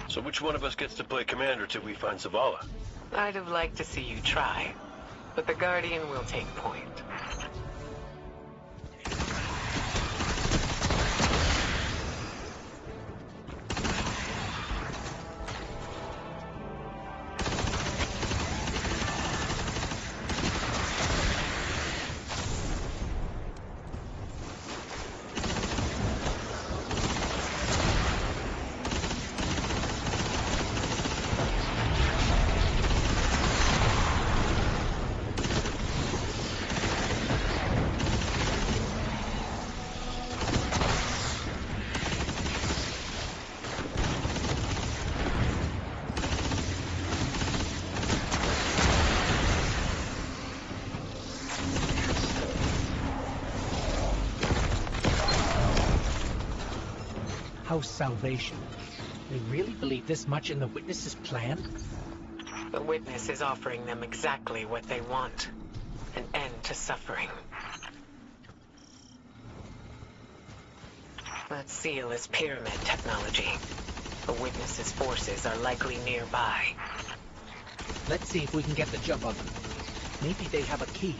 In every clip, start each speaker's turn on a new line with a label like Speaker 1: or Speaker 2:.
Speaker 1: So which one of us gets to play commander till we find Zavala?
Speaker 2: I'd have liked to see you try, but the Guardian will take point.
Speaker 3: House salvation. They really believe this much in the Witness's plan?
Speaker 2: The Witness is offering them exactly what they want. An end to suffering. That seal is pyramid technology. The Witness's forces are likely nearby.
Speaker 3: Let's see if we can get the jump on them. Maybe they have a key.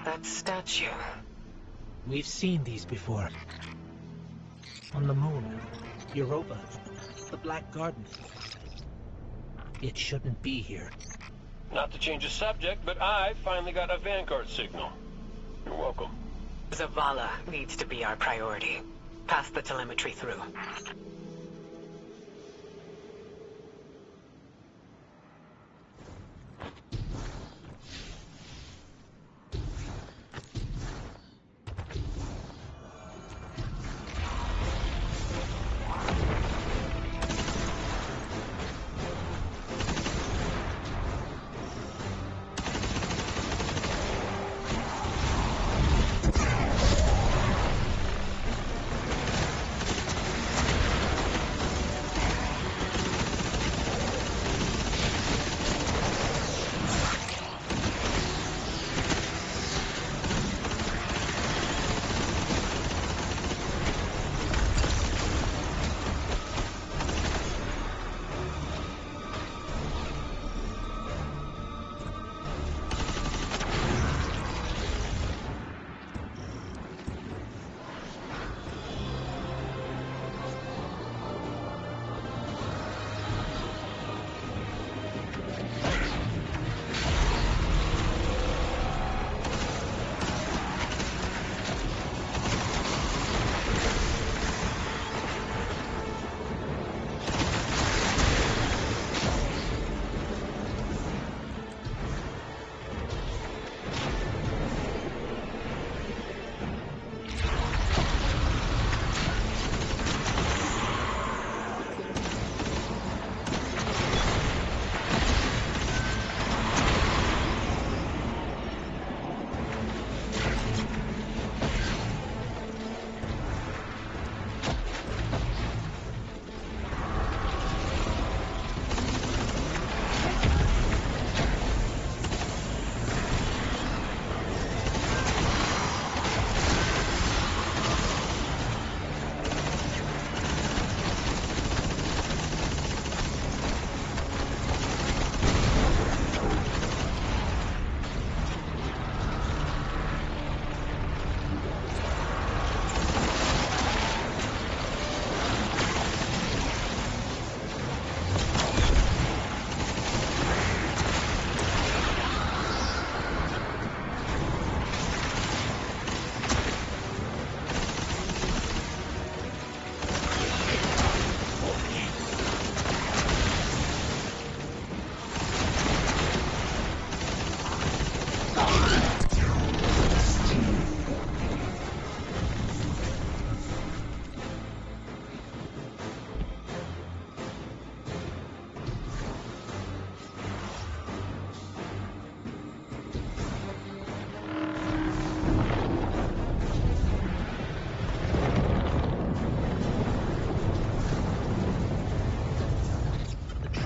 Speaker 2: That statue.
Speaker 3: We've seen these before. On the moon, Europa, the Black Garden. It shouldn't be here.
Speaker 1: Not to change the subject, but I finally got a Vanguard signal. You're welcome.
Speaker 2: Zavala needs to be our priority. Pass the telemetry through.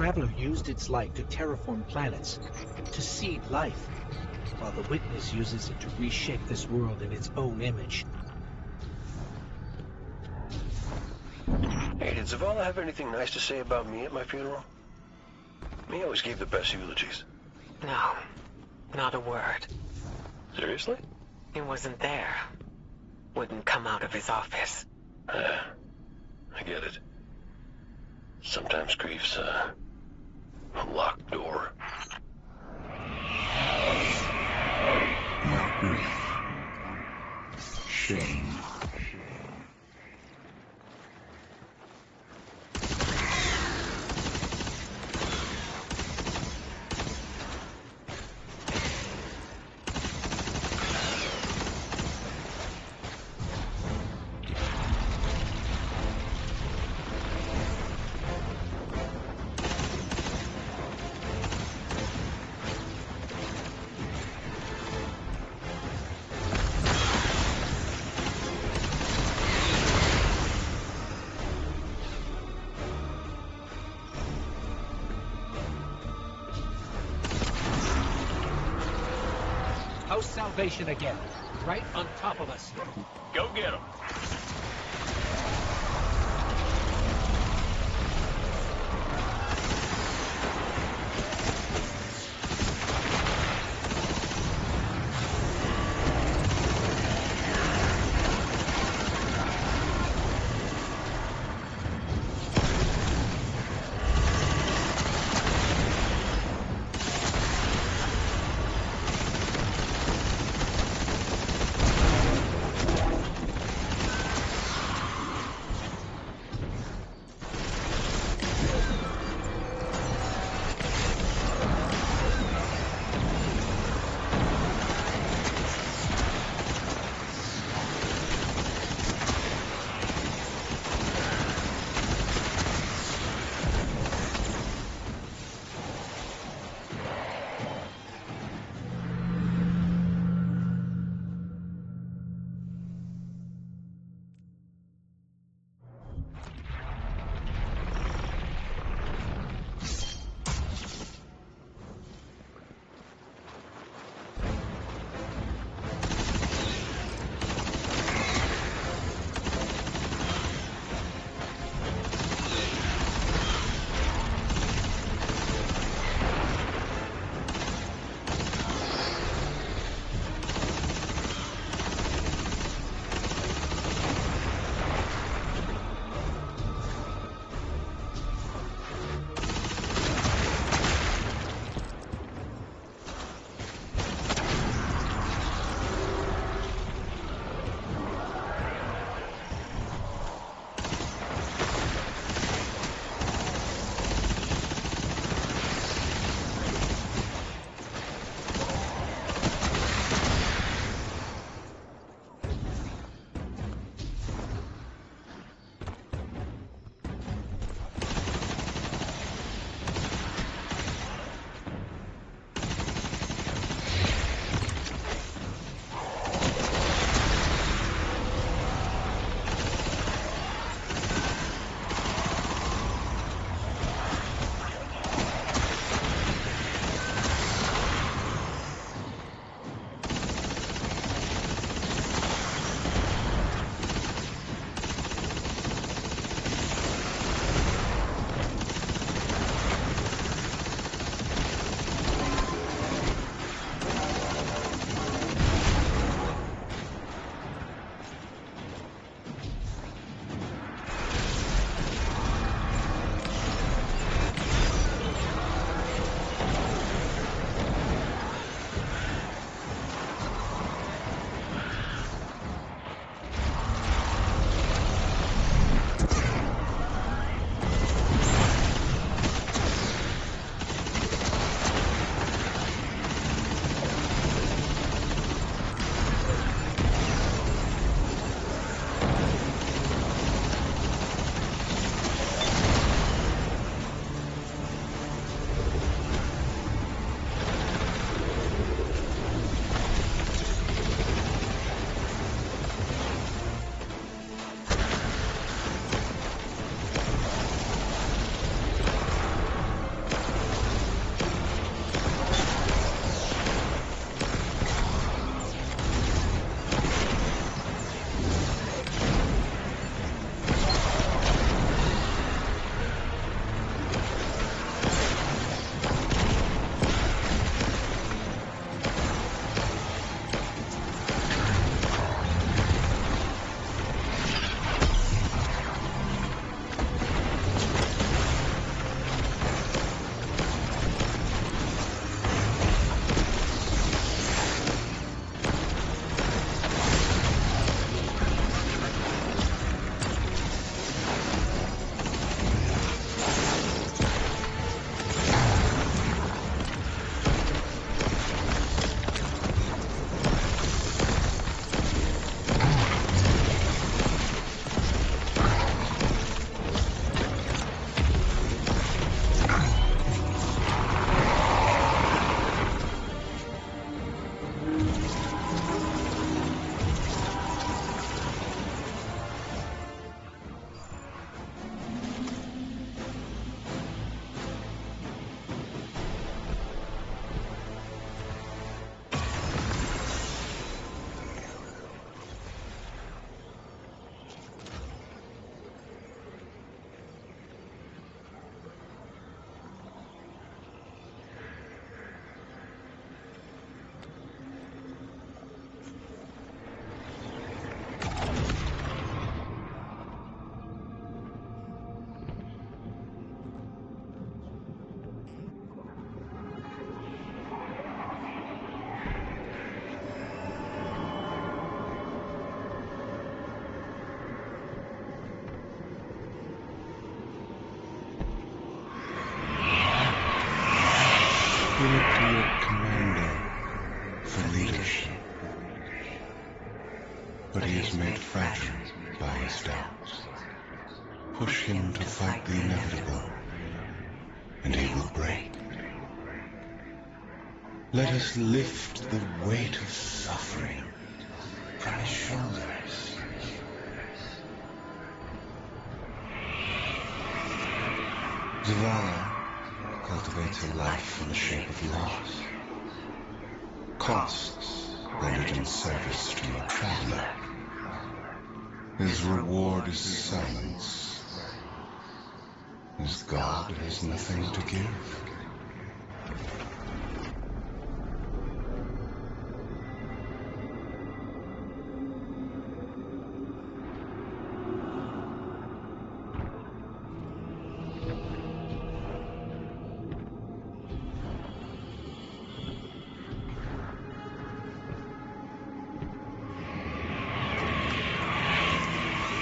Speaker 3: Traveler used its light to terraform planets, to seed life, while the Witness uses it to reshape this world in its own image.
Speaker 1: Hey, did Zavala have anything nice to say about me at my funeral? He always gave the best eulogies.
Speaker 2: No, not a word.
Speaker 1: Seriously?
Speaker 2: He wasn't there. Wouldn't come out of his office.
Speaker 1: I get it. Sometimes grief's a locked door.
Speaker 4: Not grief. Shame.
Speaker 3: House Salvation again, right on top of us.
Speaker 1: Go get him.
Speaker 4: You look to your commander for leadership, but he is made fragile by his doubts. Push him to fight the inevitable, and he will break. Let us lift the weight of suffering from his shoulders. Zavala cultivates a life in the shape of loss. Costs rendered in service to a traveler. His reward is silence. His God has nothing to give.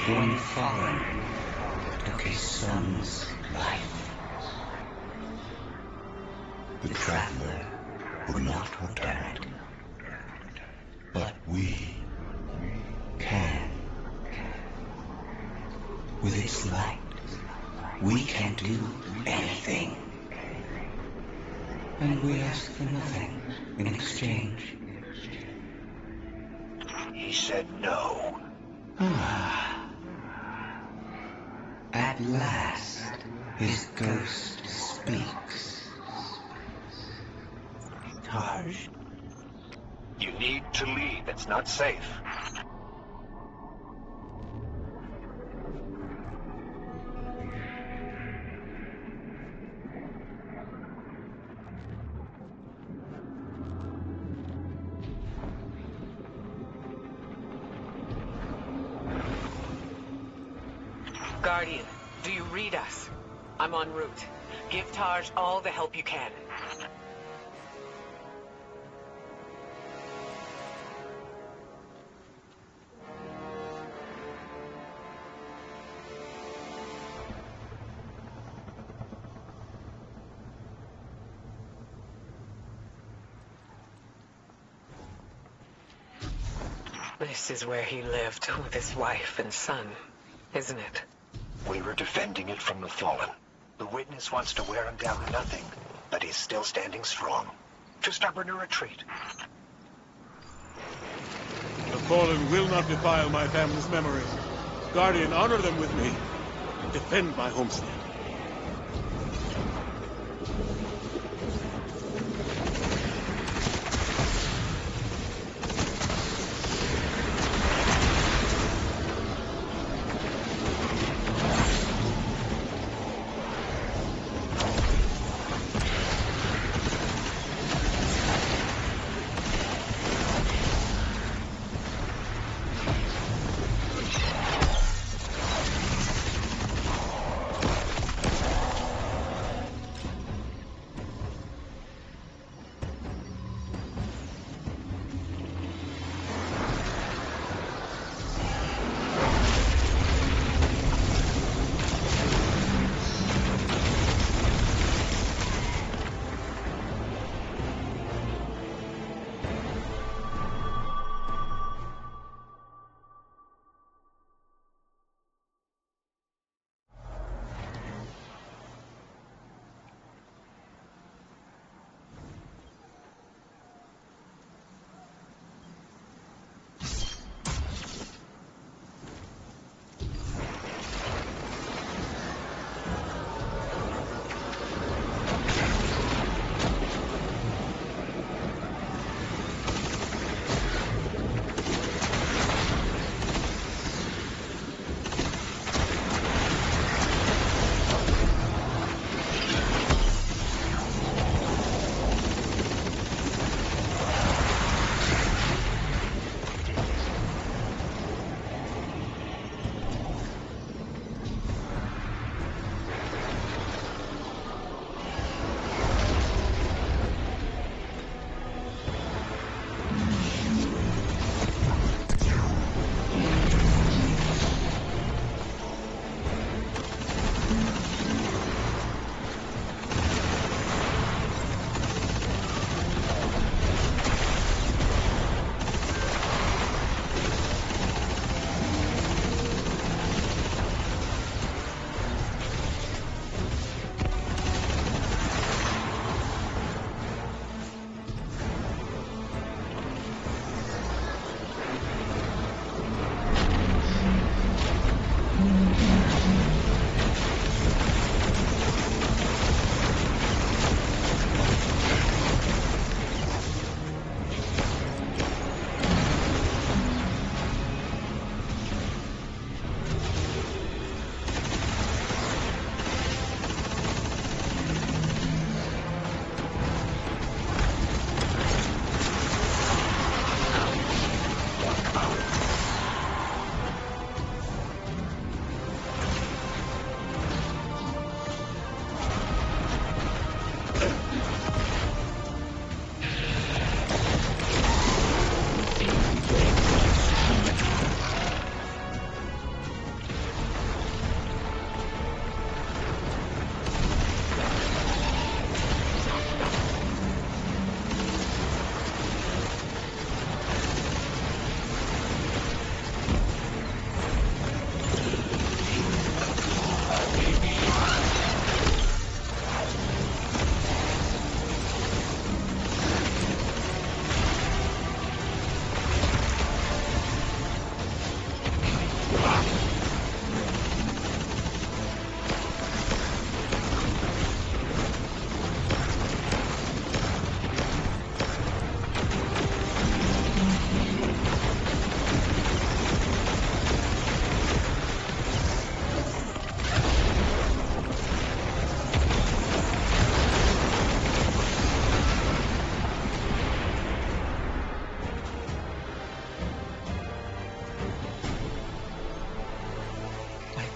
Speaker 4: One fallen took his son's life. The traveler would not return it. But we can. With its light, we can do anything. And we ask for nothing in exchange.
Speaker 5: He said no.
Speaker 4: Ah. At last, his ghost speaks.
Speaker 3: Taj?
Speaker 5: You need to leave. It's not safe.
Speaker 2: Guardian, do you read us? I'm en route. Give Taj all the help you can. This is where he lived with his wife and son, isn't it?
Speaker 5: We were defending it from the fallen. The witness wants to wear him down to nothing, but he's still standing strong. Too stubborn to retreat.
Speaker 6: The fallen will not defile my family's memory. Guardian, honor them with me, and defend my homestead.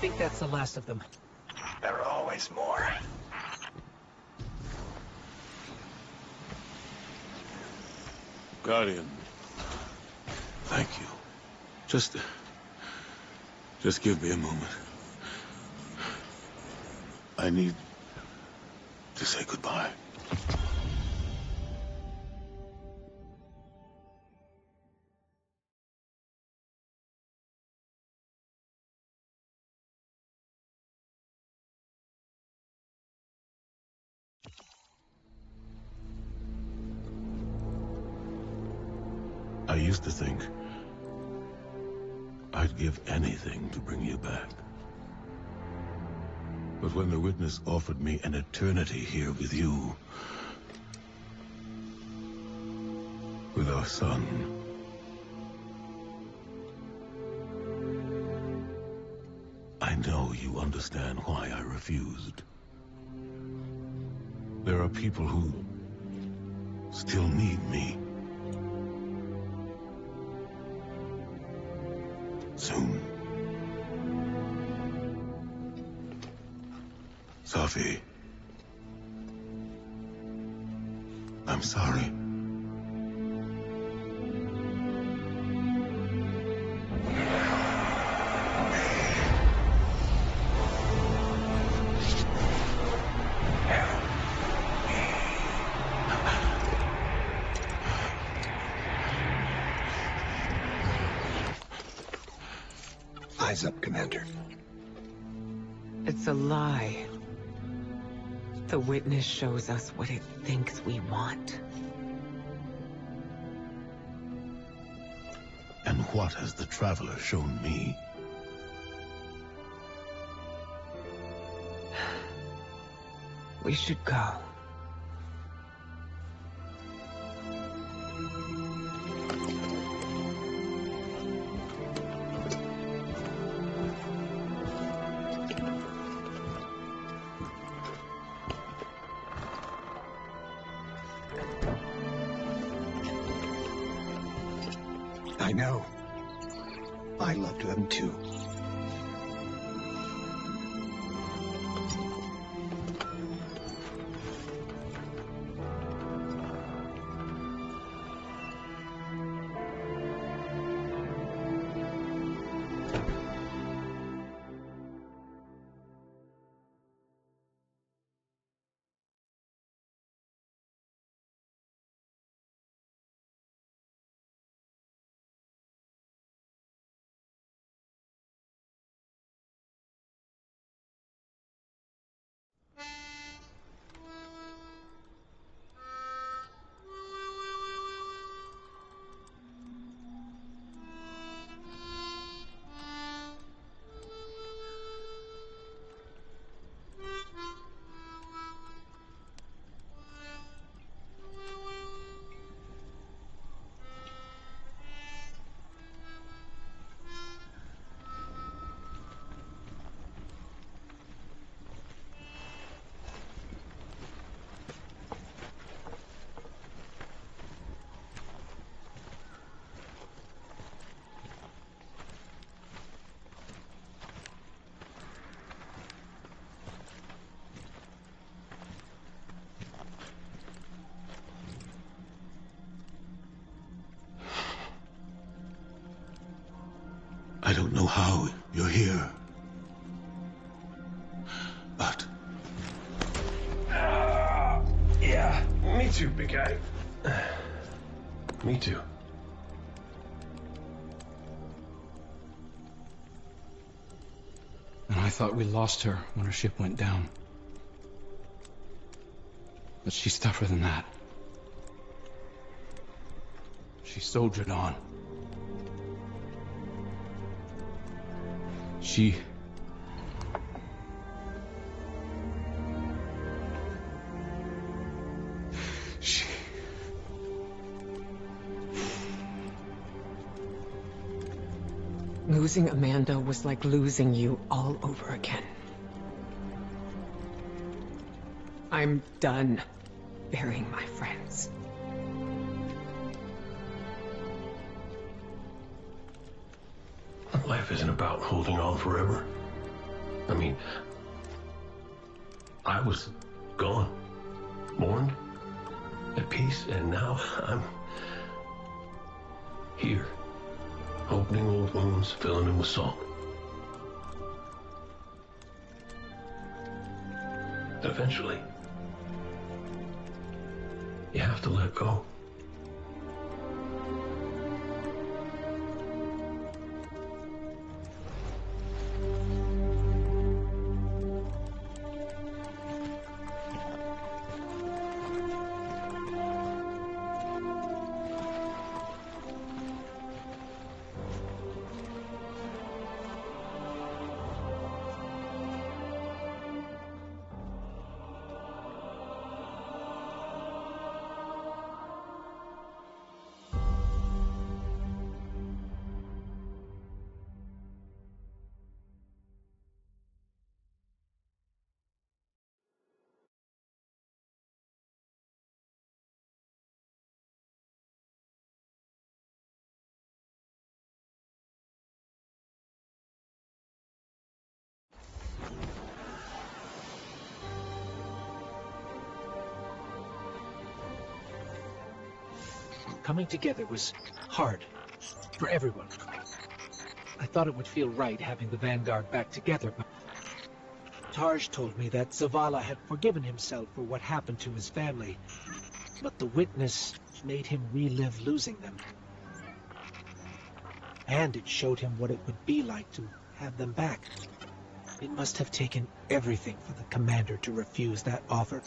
Speaker 3: think that's the last of them.
Speaker 5: There are always more.
Speaker 6: Guardian, thank you. Just give me a moment. I need to say goodbye. I used to think I'd give anything to bring you back. But when the Witness offered me an eternity here with you, with our son, I know you understand why I refused. There are people who still need me. Soon. Safi. I'm sorry.
Speaker 5: Eyes up, Commander.
Speaker 2: It's a lie. The Witness shows us what it thinks we want.
Speaker 6: And what has the Traveler shown me?
Speaker 2: We should go.
Speaker 5: I know. I loved them too.
Speaker 6: I don't know how you're here, but...
Speaker 7: Yeah, me too, big guy. Me too.
Speaker 8: And I thought we lost her when her ship went down. But she's tougher than that. She soldiered on. She...
Speaker 2: Losing Amanda was like losing you all over again. I'm done burying my friends.
Speaker 7: Life isn't about holding on forever. I mean, I was gone, mourned, at peace, and now I'm here, opening old wounds, filling them with salt. Eventually, you have to let go.
Speaker 3: Coming together was hard for everyone. I thought it would feel right having the Vanguard back together, but Tarj told me that Zavala had forgiven himself for what happened to his family, but the witness made him relive losing them. And it showed him what it would be like to have them back. It must have taken everything for the commander to refuse that offer.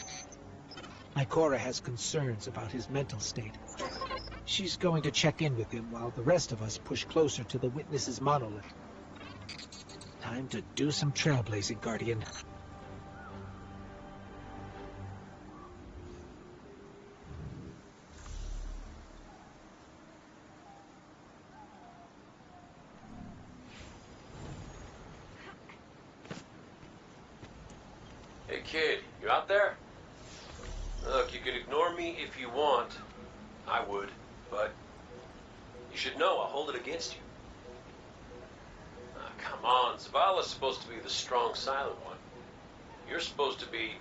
Speaker 3: My Cora has concerns about his mental state. She's going to check in with him while the rest of us push closer to the witness's monolith. Time to do some trailblazing, Guardian.
Speaker 1: Hey kid, you out there? Look, you can ignore me if you want. I would, but you should know I'll hold it against you. Come on, Zavala's supposed to be the strong, silent one. You're supposed to be,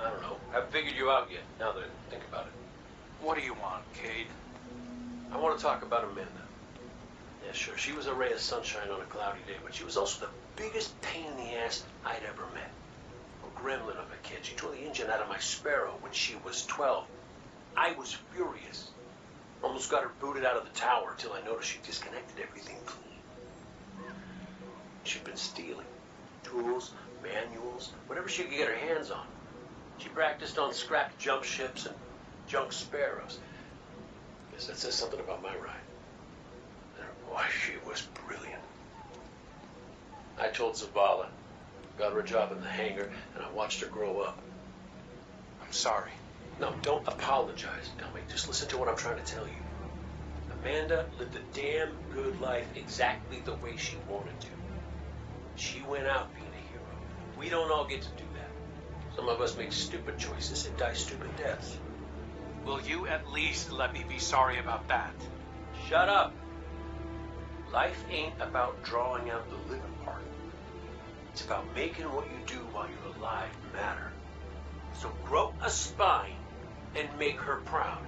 Speaker 1: I don't know, haven't figured you out yet, now that I think about it.
Speaker 5: What do you want, Cade?
Speaker 1: I want to talk about Amanda. Yeah, sure, she was a ray of sunshine on a cloudy day, but she was also the biggest pain in the ass I'd ever met. A gremlin of a kid. She tore the engine out of my Sparrow when she was 12. I was furious. Almost got her booted out of the tower till I noticed she disconnected everything clean. She'd been stealing. Tools, manuals, whatever she could get her hands on. She practiced on scrapped jump ships and junk Sparrows. Guess that says something about my ride. And boy, she was brilliant. I told Zavala, got her a job in the hangar, and I watched her grow up.
Speaker 5: I'm sorry.
Speaker 1: No, don't apologize, dummy. Just listen to what I'm trying to tell you. Amanda lived a damn good life exactly the way she wanted to. She went out being a hero. We don't all get to do that. Some of us make stupid choices and die stupid deaths.
Speaker 5: Will you at least let me be sorry about that?
Speaker 1: Shut up. Life ain't about drawing out the living part. It's about making what you do while you're alive matter. So grow a spine and make her proud.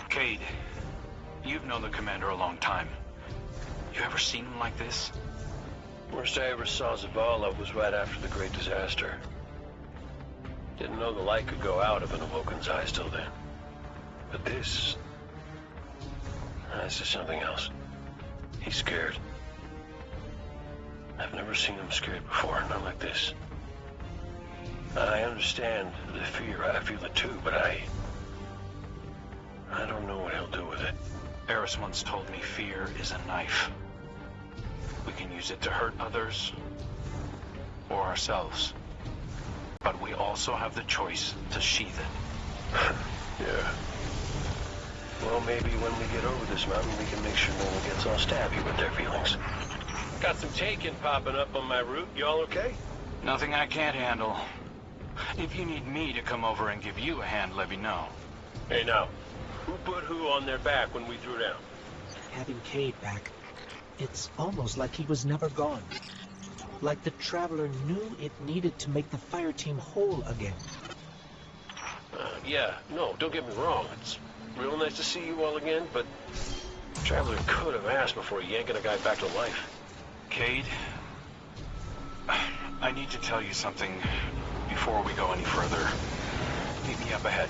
Speaker 5: Cade, you've known the commander a long time. You ever seen him like this?
Speaker 1: Worst I ever saw Zavala was right after the Great Disaster. Didn't know the light could go out of an Awoken's eyes till then. But this is something else. He's scared. I've never seen him scared before, not like this. I understand the fear, I feel it too, but I don't know what he'll do.
Speaker 5: Eris once told me fear is a knife. We can use it to hurt others or ourselves. But we also have the choice to sheath it.
Speaker 7: Yeah. Well, maybe when we get over this mountain, we can make sure no one gets all stabby with their feelings. Got some taken popping up on my route. Y'all okay?
Speaker 5: Nothing I can't handle. If you need me to come over and give you a hand, let me know.
Speaker 7: Hey, now, who put who on their back when we threw down?
Speaker 3: Having Cade back, it's almost like he was never gone. Like the Traveler knew it needed to make the fire team whole again.
Speaker 7: Yeah, no, don't get me wrong. It's real nice to see you all again, but Traveler could have asked before yanking a guy back to life.
Speaker 5: Cade, I need to tell you something before we go any further. Meet me up ahead.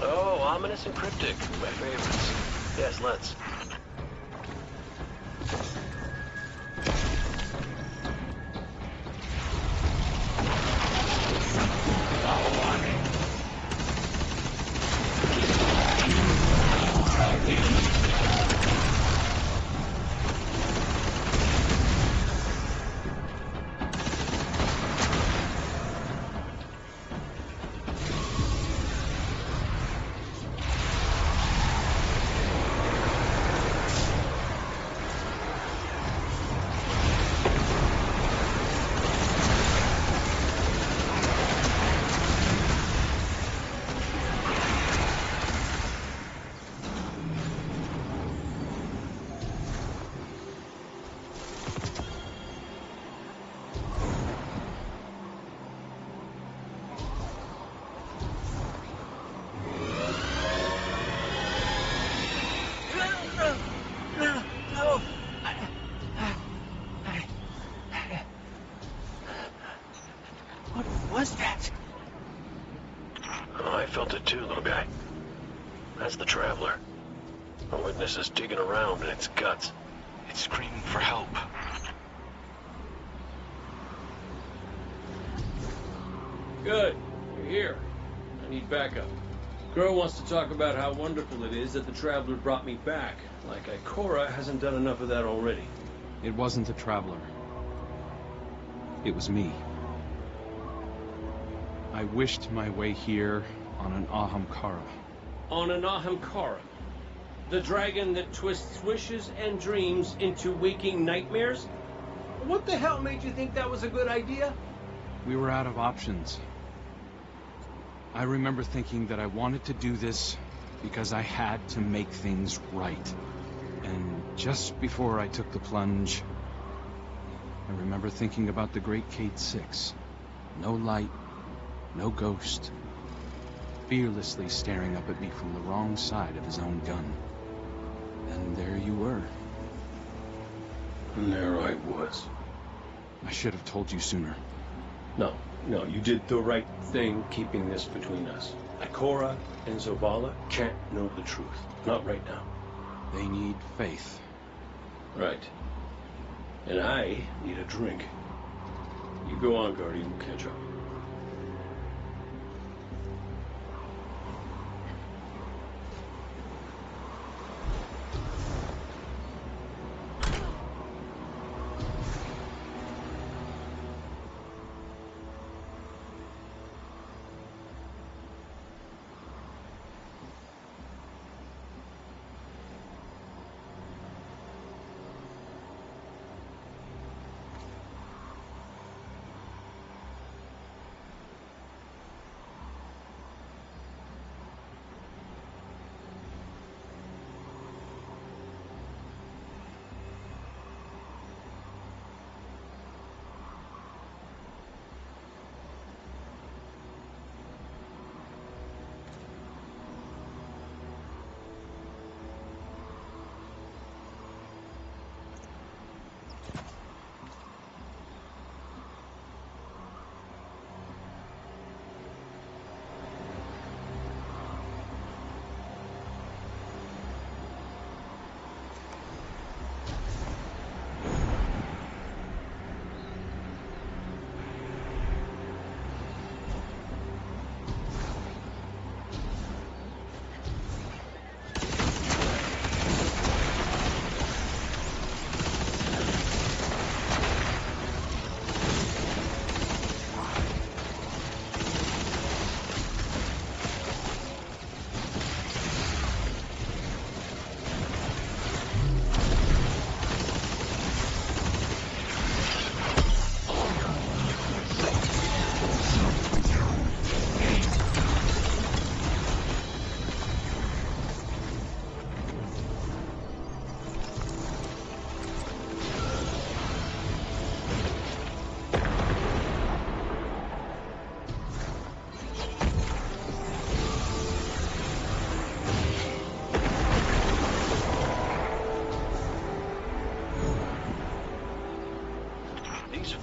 Speaker 7: Oh, ominous and cryptic. My favorites. Yes, let's.
Speaker 3: What was that?
Speaker 7: Oh, I felt it too, little guy. That's the Traveler. The witness is digging around in its guts.
Speaker 5: It's screaming for help.
Speaker 1: Good. You're here. I need backup. Girl wants to talk about how wonderful it is that the Traveler brought me back. Like Ikora hasn't done enough of that already.
Speaker 8: It wasn't the Traveler. It was me. I wished my way here on an Ahamkara.
Speaker 1: On an Ahamkara. The dragon that twists wishes and dreams into waking nightmares? What the hell made you think that was a good idea?
Speaker 8: We were out of options. I remember thinking that I wanted to do this because I had to make things right. And just before I took the plunge, I remember thinking about the Great Cade 6. No light, no ghost. Fearlessly staring up at me from the wrong side of his own gun. And there you were.
Speaker 1: And there I was.
Speaker 8: I should have told you sooner.
Speaker 1: No, you did the right thing keeping this between us. Ikora and Zavala can't know the truth. Not right now.
Speaker 8: They need faith.
Speaker 1: Right. And I need a drink. You go on, Guardian. We'll catch up.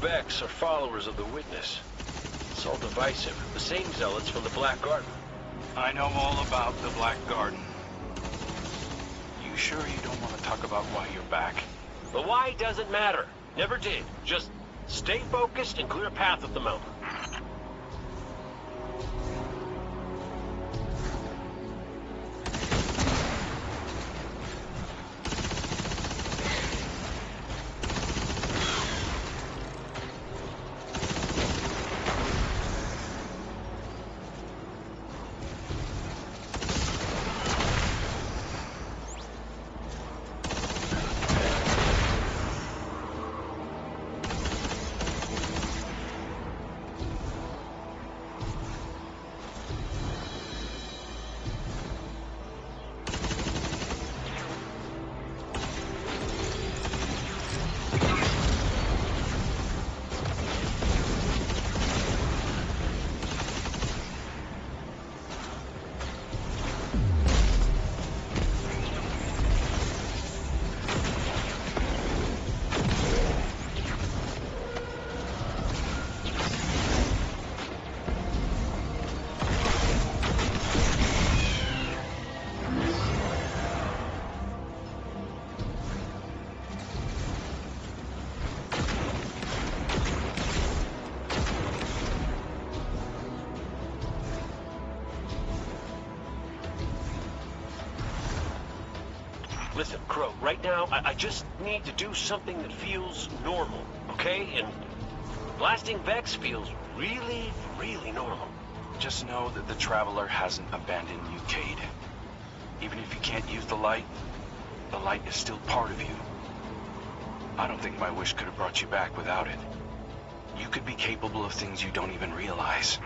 Speaker 7: Vex are followers of the Witness. It's all divisive. The same zealots from the Black Garden.
Speaker 5: I know all about the Black Garden. You sure you don't want to talk about why you're back?
Speaker 7: The why doesn't matter. Never did. Just stay focused and clear a path up the mountain. Listen, Crow, right now, I just need to do something that feels normal, okay? And blasting Vex feels really, really normal.
Speaker 5: Just know that the Traveler hasn't abandoned you, Cade. Even if you can't use the light is still part of you. I don't think my wish could have brought you back without it. You could be capable of things you don't even realize.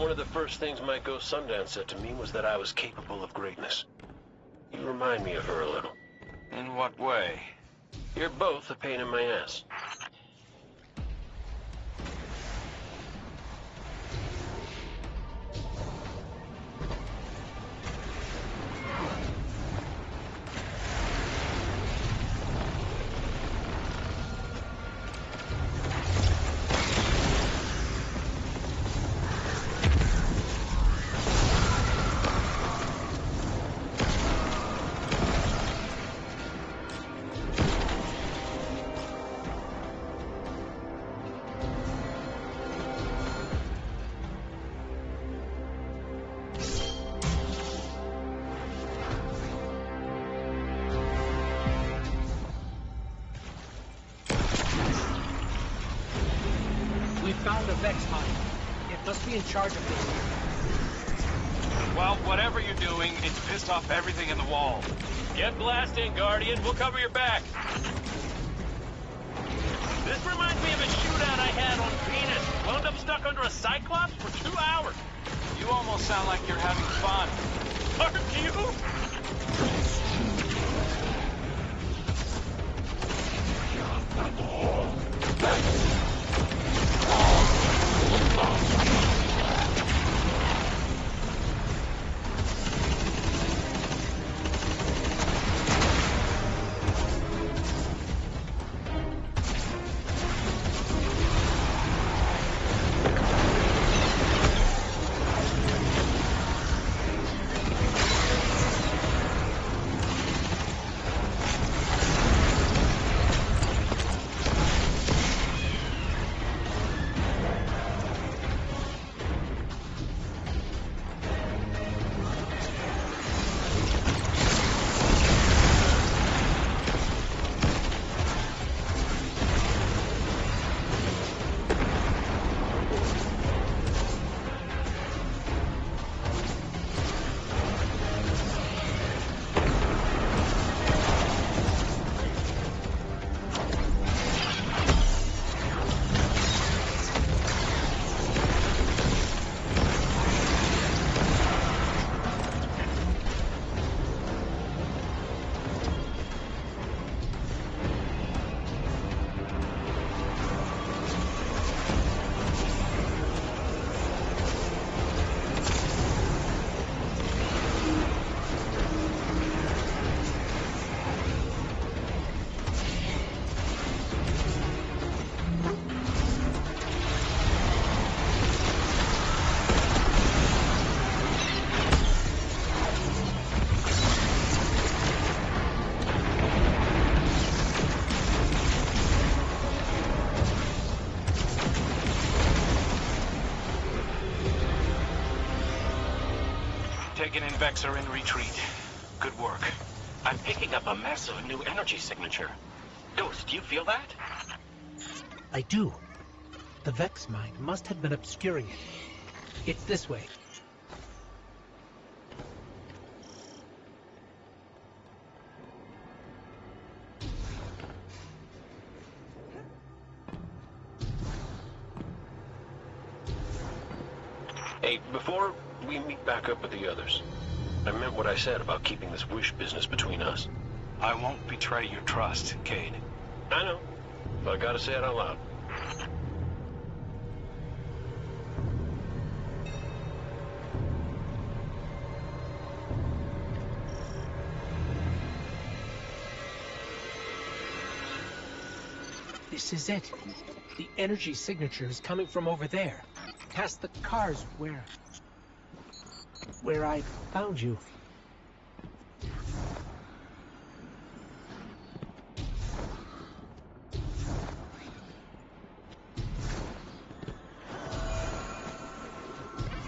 Speaker 7: one of the first things my ghost Sundown said to me was that I was capable of greatness. You remind me of her a little.
Speaker 5: In what way?
Speaker 7: You're both a pain in my ass.
Speaker 3: Found a Vex mine. It must be in charge of this.
Speaker 5: Well, whatever you're doing, it's pissed off everything in the wall.
Speaker 7: Get blasting, Guardian. We'll cover your back. This reminds me of a shootout I had on Venus. Wound up stuck under a Cyclops for 2 hours.
Speaker 5: You almost sound like you're having fun.
Speaker 7: Aren't you?
Speaker 5: Taken in Vex are in retreat. Good work.
Speaker 9: I'm picking up a massive new energy signature. Ghost, do you feel that?
Speaker 3: I do. The Vex mine must have been obscuring it. It's this way.
Speaker 7: Hey, before we meet back up with the others, I meant what I said about keeping this wish business between us.
Speaker 5: I won't betray your trust, Cade.
Speaker 7: I know, but I gotta say it out loud.
Speaker 3: This is it. The energy signature is coming from over there, past the cars where I found you.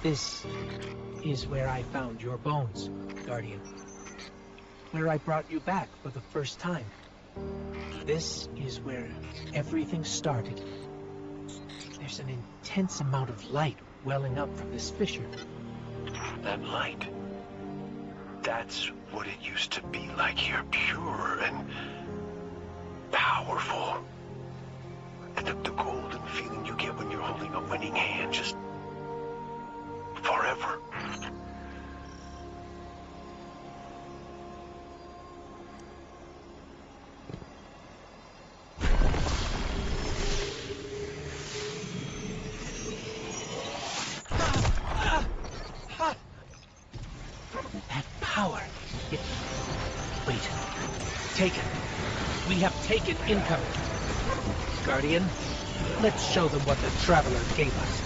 Speaker 3: This is where I found your bones, Guardian. Where I brought you back for the first time. This is where everything started. There's an intense amount of light welling up from this fissure.
Speaker 7: That light. That's what it used to be like here, pure and powerful. The golden feeling you get when you're holding a winning hand, just
Speaker 3: Taken incoming. Guardian, let's show them what the Traveler gave us.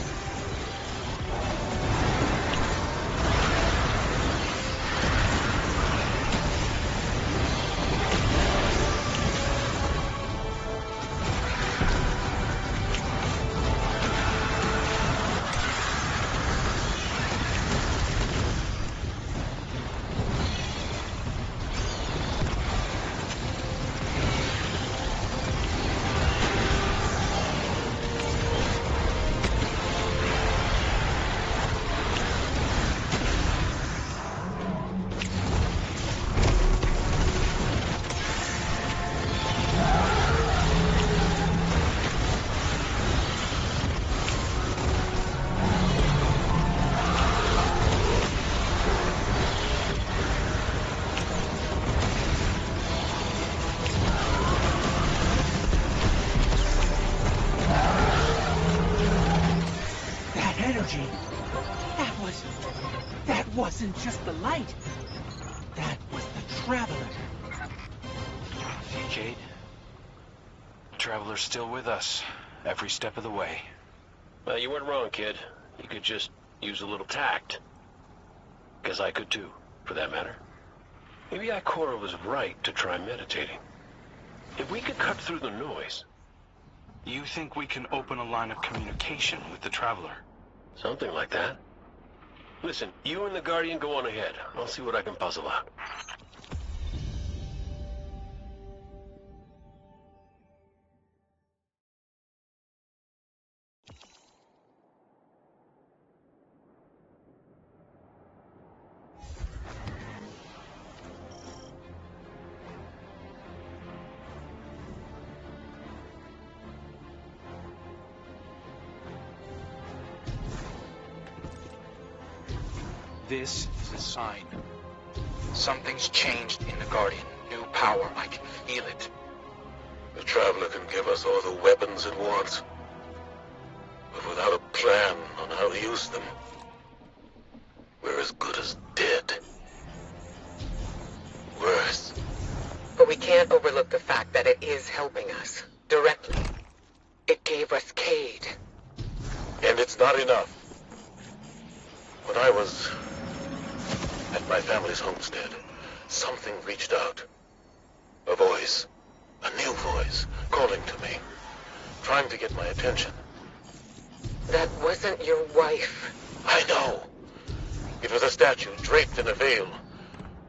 Speaker 3: That wasn't just the light. That was the Traveler.
Speaker 5: See, Cade? The Traveler's still with us, every step of the way.
Speaker 7: Well, you weren't wrong, kid. You could just use a little tact. Because I could too, for that matter. Maybe Ikora was right to try meditating. If we could cut through the noise...
Speaker 5: You think we can open a line of communication with the Traveler?
Speaker 7: Something like that. Listen, you and the Guardian go on ahead. I'll see what I can puzzle out.
Speaker 5: This is a sign. Something's changed in the Guardian. New power. I can feel it.
Speaker 10: The Traveler can give us all the weapons it wants. But without a plan on how to use them, we're as good as dead. Worse.
Speaker 2: But we can't overlook the fact that it is helping us. Directly. It gave us Cade.
Speaker 10: And it's not enough. When I was at my family's homestead, something reached out. A voice. A new voice. Calling to me. Trying to get my attention.
Speaker 2: That wasn't your wife.
Speaker 10: I know. It was a statue draped in a veil.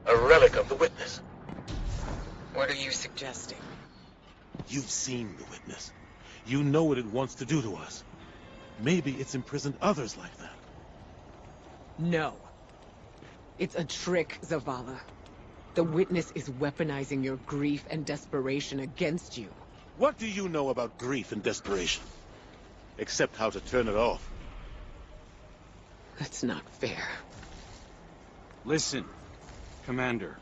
Speaker 10: A relic of the Witness.
Speaker 2: What are you suggesting?
Speaker 6: You've seen the Witness. You know what it wants to do to us. Maybe it's imprisoned others like that.
Speaker 2: No. It's a trick, Zavala. The Witness is weaponizing your grief and desperation against you.
Speaker 6: What do you know about grief and desperation? Except how to turn it off.
Speaker 2: That's not fair.
Speaker 8: Listen, Commander.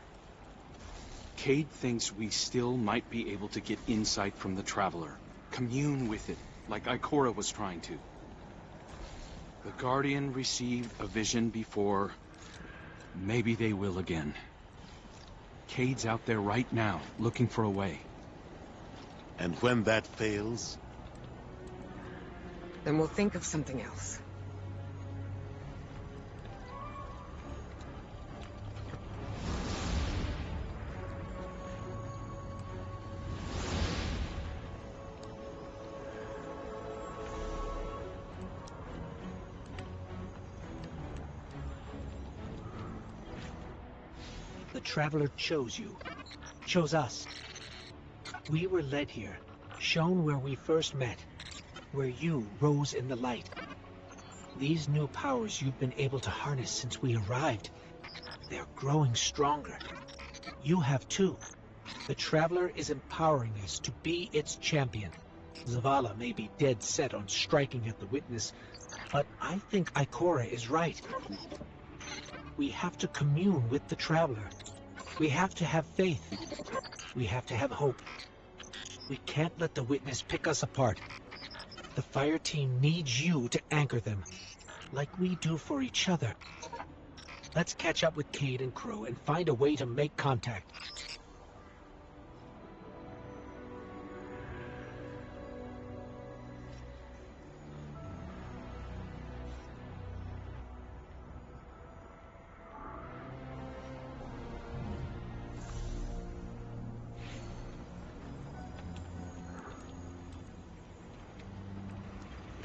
Speaker 8: Cade thinks we still might be able to get insight from the Traveler. Commune with it, like Ikora was trying to. The Guardian received a vision before. Maybe they will again. Cade's out there right now, looking for a way.
Speaker 6: And when that fails?
Speaker 2: Then we'll think of something else.
Speaker 3: The Traveler chose you. Chose us. We were led here, shown where we first met, where you rose in the light. These new powers you've been able to harness since we arrived, they're growing stronger. You have too. The Traveler is empowering us to be its champion. Zavala may be dead set on striking at the Witness, but I think Ikora is right. We have to commune with the Traveler. We have to have faith. We have to have hope. We can't let the Witness pick us apart. The fire team needs you to anchor them, like we do for each other. Let's catch up with Cade and crew and find a way to make contact.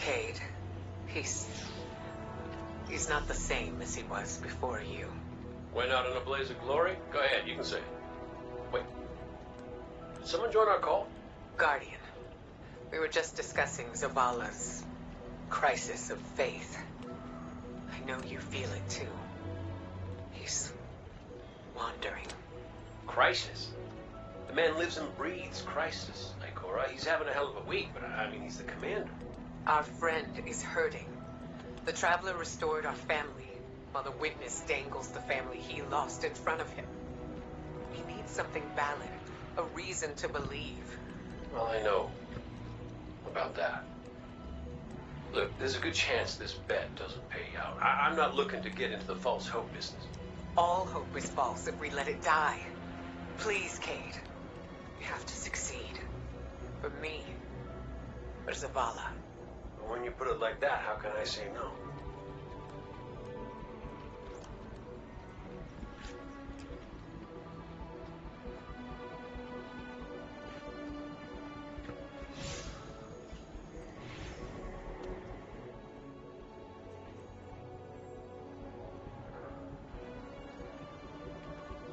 Speaker 2: Cade, he's not the same as he was before you.
Speaker 1: Went out in a blaze of glory? Go ahead, you can say it. Wait. Did someone join our call?
Speaker 2: Guardian, we were just discussing Zavala's crisis of faith. I know you feel it too. He's wandering.
Speaker 1: Crisis? The man lives and breathes crisis, Ikora. He's having a hell of a week, but I mean, he's the commander.
Speaker 2: Our friend is hurting. The Traveler restored our family, while the Witness dangles the family he lost in front of him. He needs something valid, a reason to believe.
Speaker 1: Well, I know about that. Look, there's a good chance this bet doesn't pay out. I'm not looking to get into the false hope business.
Speaker 2: All hope is false if we let it die. Please, Cade. We have to succeed. For me. For Zavala.
Speaker 1: But when you put it like that, how can I say no?